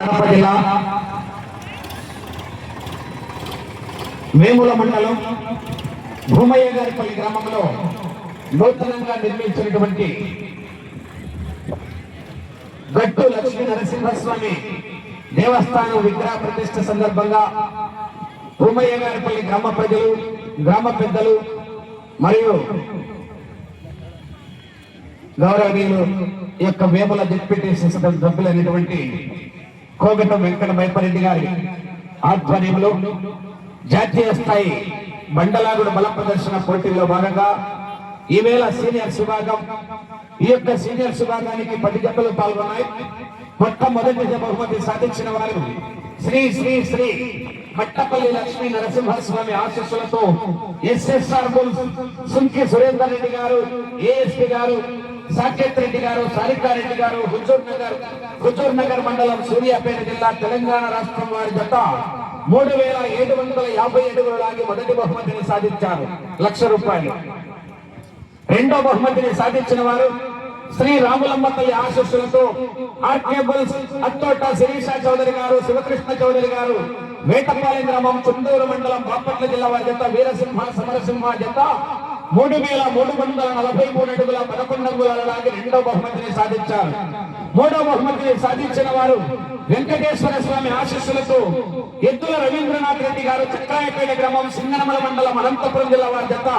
జిల్లా వేముల మండలం భూమయ్యగారిపల్లి గ్రామంలో నూతనంగా నిర్మించినటువంటి గట్టు లక్ష్మీ నరసింహస్వామి దేవస్థానం విగ్రహ ప్రతిష్ఠ సందర్భంగా భూమయ్యగారిపల్లి గ్రామ ప్రజలు, గ్రామ పెద్దలు మరియు గౌరవనీయులు యొక్క వేముల డిప్యూటీ సభ్యులైనటువంటి కోగట వెంకట మైపరెడ్డి గారి ఆధ్వర్యంలో జాతీయ స్థాయి బండలాగుడు బల ప్రదర్శన పోటీల్లో భాగంగా ఈవేళ సీనియర్స్ విభాగం, ఈ యొక్క సీనియర్స్ విభాగానికి 10 జతలు పాల్గొన్నాయి. మొట్టమొదటి బహుమతి సాధించిన వారు శ్రీ శ్రీ శ్రీ మట్టపల్లి లక్ష్మీ నరసింహస్వామి ఆశీస్సులతో ఎస్ఎస్ఆర్ సుంకి సురేందర్ రెడ్డి గారు, ఏఎస్పీ గారు, సాకేత్ రెడ్డి గారు, సారికారెడ్డి గారు, హుజూర్ నగర్ మండలం సూర్యాపేట జిల్లా తెలంగాణ రాష్ట్రం వారి జత 3750 అడుగులు లాగి మొదటి బహుమతిని సాధించారు, ₹1,00,000. రెండో బహుమతిని సాధించిన వారు శ్రీ రాములమ్మ తల్లి ఆశీస్సులతో ఆర్కేబుల్స్ అత్తోట శిరీష చౌదరి గారు, శివకృష్ణ చౌదరి గారు, వేటపాలెం గ్రామం, చుండూరు మండలం, బాపట్ల జిల్లా వారి జత వీరసింహ సమరసింహ జత 3343 అడుగుల 11 అంగుళాల లాగి రెండో బహుమతిని సాధించారు. మూడో బహుమతిని సాధించిన వారు వెంకటేశ్వర స్వామి ఆశీస్సులతో ఎద్దుల రవీంద్రనాథ్ రెడ్డి గారు, చక్రాయపేట గ్రామం, సింగనమల మండలం, అనంతపురం జిల్లా వారి జత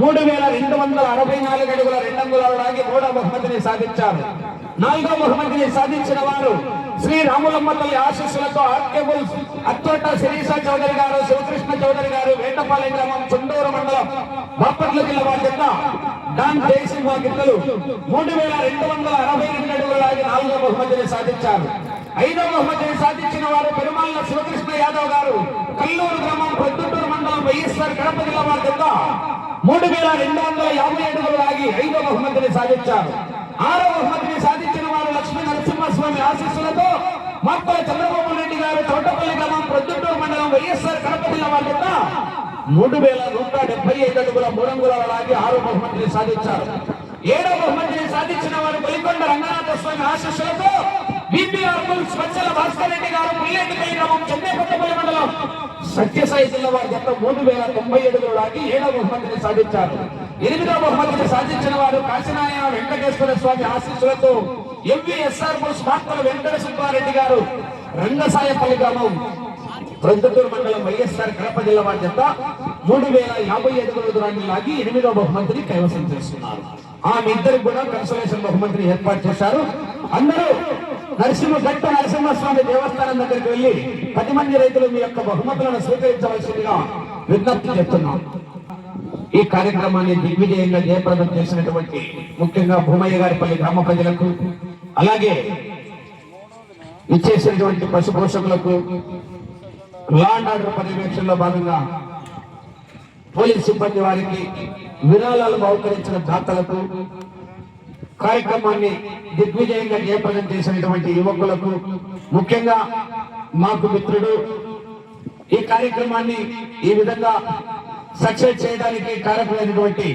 3264 అడుగుల 2 అంగుళాల లాగి మూడో బహుమతిని సాధించారు. నాలుగో బహుమతిని సాధించిన వారు శ్రీ రాములమ్మ తల్లి ఆశీస్సులతో ఆర్కేబుల్స్ అత్తోట శిరీష చౌదరి గారు, శివకృష్ణ చౌదరి గారు, వేటపాలెం గ్రామం, చుండూరు మండలం, బాపట్ల జిల్లా వారి జత డాన్ జయసింహ గిత్తలు 3262 అడుగులు లాగి నాలుగో బహుమతిని సాధించారు. ఐదో బహుమతిని సాధించిన వారు పెరుమాళ్ళ శివకృష్ణ యాదవ్ గారు, కల్లూరు గ్రామం, ప్రొద్దుటూరు మండలం, వైఎస్ఆర్ కడప జిల్లా వారి జత 3250 అడుగులు లాగి ఐదో బహుమతిని సాధించారు. ఆరో బహుమతిని సాధించిన వారు లక్ష్మీ నరసింహస్వామి ఆశీస్సులతో మప్పల చంద్రబాబు రెడ్డి గారు, చౌటపల్లి గ్రామం, ప్రొద్దుటూరు మండలం, వైఎస్ఆర్ కడప జిల్లా వారి జత 3175 అడుగుల 3 అంగుళాల లాగి ఆరో బహుమతిని సాధించారు. ఏడో బహుమతిని సాధించిన వారు కొలికొండ రంగనాథ స్వామి ఆశీస్సులతో స్వచ్ఛల భాస్కర్ రెడ్డి గారు, పుల్లేటిపల్లి గ్రామం, చెన్నైపట్టపల్లి మండలం, సత్యసాయి జిల్లా వారి జత 3090 అడుగులు లాగి ఏడో బహుమతిని సాధించారు. ఎనిమిదో బహుమతిని సాధించిన వారు కాశీనారాయణ వెంకటేశ్వర స్వామి ఆశీస్సులతో ఎంవీఎస్ఆర్ మార్తల వెంకట సుబ్బారెడ్డి గారు, రంగసాయపల్లి గ్రామం, ప్రొద్దుటూరు మండలం, వైఎస్ఆర్ కడప జిల్లా వారి జత 3050 అడుగుల దూరాన్ని లాగి ఎనిమిదో బహుమతిని కైవసం చేస్తున్నారు. ఆమె ఇద్దరికి కూడా కన్సలేషన్ బహుమతిని ఏర్పాటు చేశారు. అందరూ గట్టు నరసింహస్వామి దేవస్థానం దగ్గరికి వెళ్లి 10 మంది రైతులు మీ యొక్క బహుమతులను స్వీకరించవలసిందిగా విజ్ఞప్తి చేస్తున్నాం. ఈ కార్యక్రమాన్ని దిగ్విజయంగా జయప్రదం చేసినటువంటి ముఖ్యంగా భూమయ్యగారిపల్లి గ్రామ ప్రజలకు, అలాగే ఇచ్చేసినటువంటి పశు పోషకులకు, లా అండ్ ఆర్డర్ పర్యవేక్షణలో భాగంగా పోలీస్ సిబ్బంది వారికి, విరాళాలు బహుకరించిన దాతలకు, కార్యక్రమాన్ని దిగ్విజయంగా జయప్రదం చేసినటువంటి యువకులకు, ముఖ్యంగా మాకు మిత్రుడు ఈ కార్యక్రమాన్ని ఈ విధంగా సక్సెస్ చేయడానికి కారకులైనటువంటి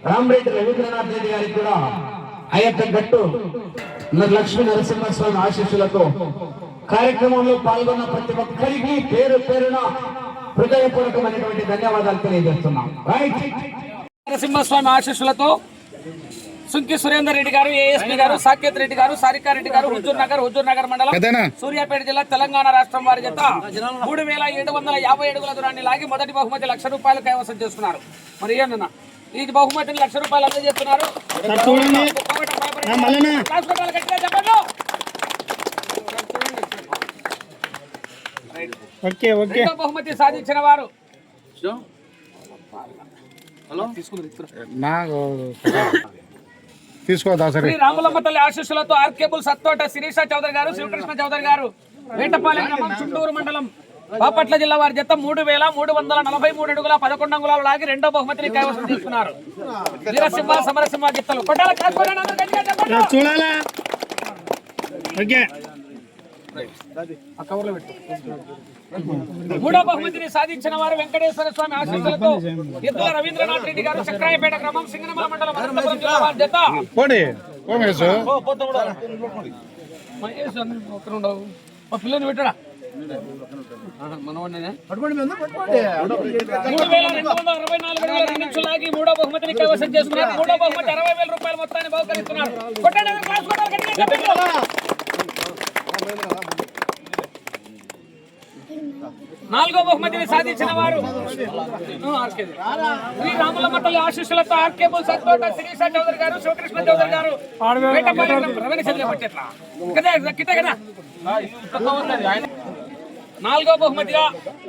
రామరెడ్డి రవీంద్రనాథ్ రెడ్డి గారికి కూడా ఆ యొక్క గట్టు లక్ష్మీ నరసింహస్వామి ఆశీస్సులతో కార్యక్రమంలో పాల్గొన్న ప్రతి ఒక్కరికి పేరు పేరున హృదయపూర్వకమైనటువంటి ధన్యవాదాలు తెలియజేస్తున్నాం. నరసింహస్వామి ఆశీస్సులతో సుంకి సురేందర్ రెడ్డి గారు, ఏఎస్పీ గారు, సాకేత్ రెడ్డి గారు, సారికారెడ్డి గారు, హుజూర్ నగర్ మండలం, సూర్యాపేట జిల్లా తెలంగాణ రాష్ట్రం వారి జత 3750 అడుగుల దూరాన్ని లాగి మొదటి బహుమతి ₹1,00,000 కైవసం చేస్తున్నారు. మరి ఏమన్నా ఈ బహుమతిని ₹1,00,000 అందజేస్తున్నారు. బహుమతి సాధించిన వారు రాములమ్మ తల్లి ఆశీస్సులతో ఆర్కేబుల్స్ అత్తోట శిరీష చౌదరి గారు, శివకృష్ణ చౌదరి గారు, వేటపాలెం గ్రామం, చుండూరు మండలం, బాపట్ల జిల్లా వారి జత 3343 అడుగుల 11 అంగుళాలు లాగి రెండో బహుమతిని కైవసం తీసుకున్నారు. వీరసింహ సమరసింహ గిత్తలు మూడో బహుమతిని సాధించిన వారు వెంకటేశ్వర స్వామి ఆశీస్సులతో ఎద్దుల రవీంద్రనాథ్ రెడ్డి గారు, చక్రాయపేట గ్రామం, సింగనమల మండలం, అనంతపురం జిల్లా వారి జత పిల్లని పెట్టడా మనవాడినే 3,264 నిమిషాలు ఆగి మూడో బహుమతిని కైవసం చేసుకున్నారు. మూడో బహుమతి 60,000 రూపాయల మొత్తాన్ని బహుకరిస్తున్నారు. కొట్టండి, క్లాస్ కొట్టాలి, గట్టిగా చెప్పండి. నాలుగో బహుమతిని సాధించిన వారు శ్రీ రాములమ్మ తల్లి ఆశీస్సులతో ఆర్కేబుల్ సత్తోట శిరీష చౌదరి గారు, శివకృష్ణ చౌదరి గారు, నాలుగో బహుమతిగా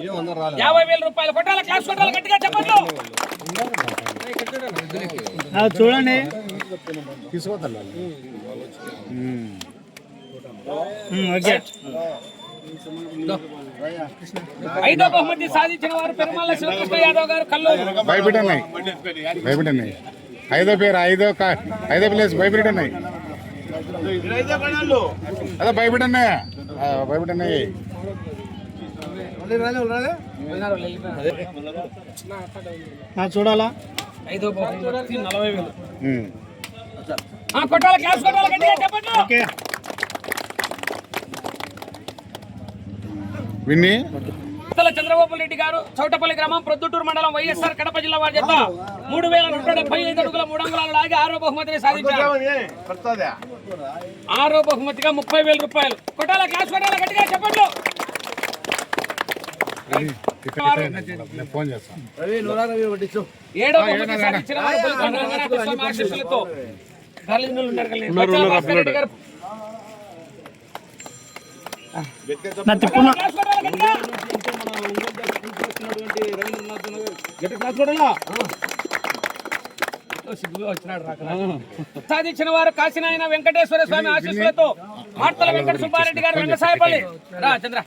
50,000 రూపాయలు. కొట్టాల, క్లాస్ కొట్టాలి, గట్టిగా చెప్పండి. చూడండి ఐదో బహుమతి సాధించిన వారు పెరుమాళ్ళ శివకృష్ణ యాదవ్ గారు, కల్లూరు. భయపెట్టన్నాయి ఐదో పేరు ఐదో ప్లేస్ భయపెట్టన్నాయి అదే భయపెట్టన్నాయా భయపెట్టన్నాయి. చూడాలా ఐదో బహుమతి 40,000. కొట్టాల, క్లాస్ కొట్టాలి, గట్టిగా చెప్పండి. విన్ని చంద్రబాబు రెడ్డి గారు, చౌటపల్లి గ్రామం, ప్రొద్దుటూరు మండలం, వైఎస్ఆర్ కడప జిల్లా వారి చేత 3,175 అడుగుల 3 అంగుళాలు లాగి ఆరో బహుమతిని సాధించారు. ఆరో బహుమతిగా 30,000 రూపాయలు. కొట్టాల, క్లాస్ కొట్టాల, గట్టిగా చెప్పండి. ఫోన్ చేస్తాను. ఏడో బహుమతి సాధించిన వారు బొలికొండ రంగనాథ స్వామి ఆశీస్సులతో గాలిజనులు ఉన్నారు కదా, బచ్చల భాస్కర్ రెడ్డి గారు. క్లాస్ కొట్టాల, గట్టిగా. సాధించిన వారు కాశీనాయన వెంకటేశ్వర స్వామి ఆశీస్సులతో మార్తల వెంకట సుబ్బారెడ్డి గారు, వెంకసాయపల్లి. రా చంద్ర.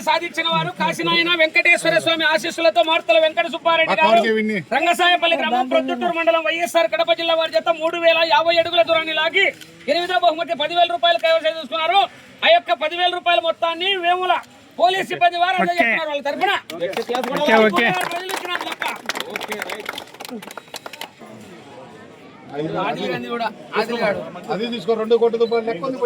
సాధించిన వారు కాశీనాయన వెంకటేశ్వర స్వామి ఆశీస్సులతో మార్తల వెంకట సుబ్బారెడ్డి గారు, రంగసాయపల్లి గ్రామం, ప్రొద్దుటూరు మండలం, వైఎస్ఆర్ కడప జిల్లా వారి చేత 3,050 అడుగుల దూరాన్ని లాగి 8వ బహుమతి 10,000 రూపాయలు కైవసం చేసుకున్నారు. ఆ యొక్క 10,000 రూపాయల మొత్తాన్ని వేముల పోలీస్ సిబ్బంది వారు అందజేస్తున్నారు. వాళ్ళ తరఫున అది తీసుకో 2 కోట్ల రూపాయలు లెక్క ఉంది.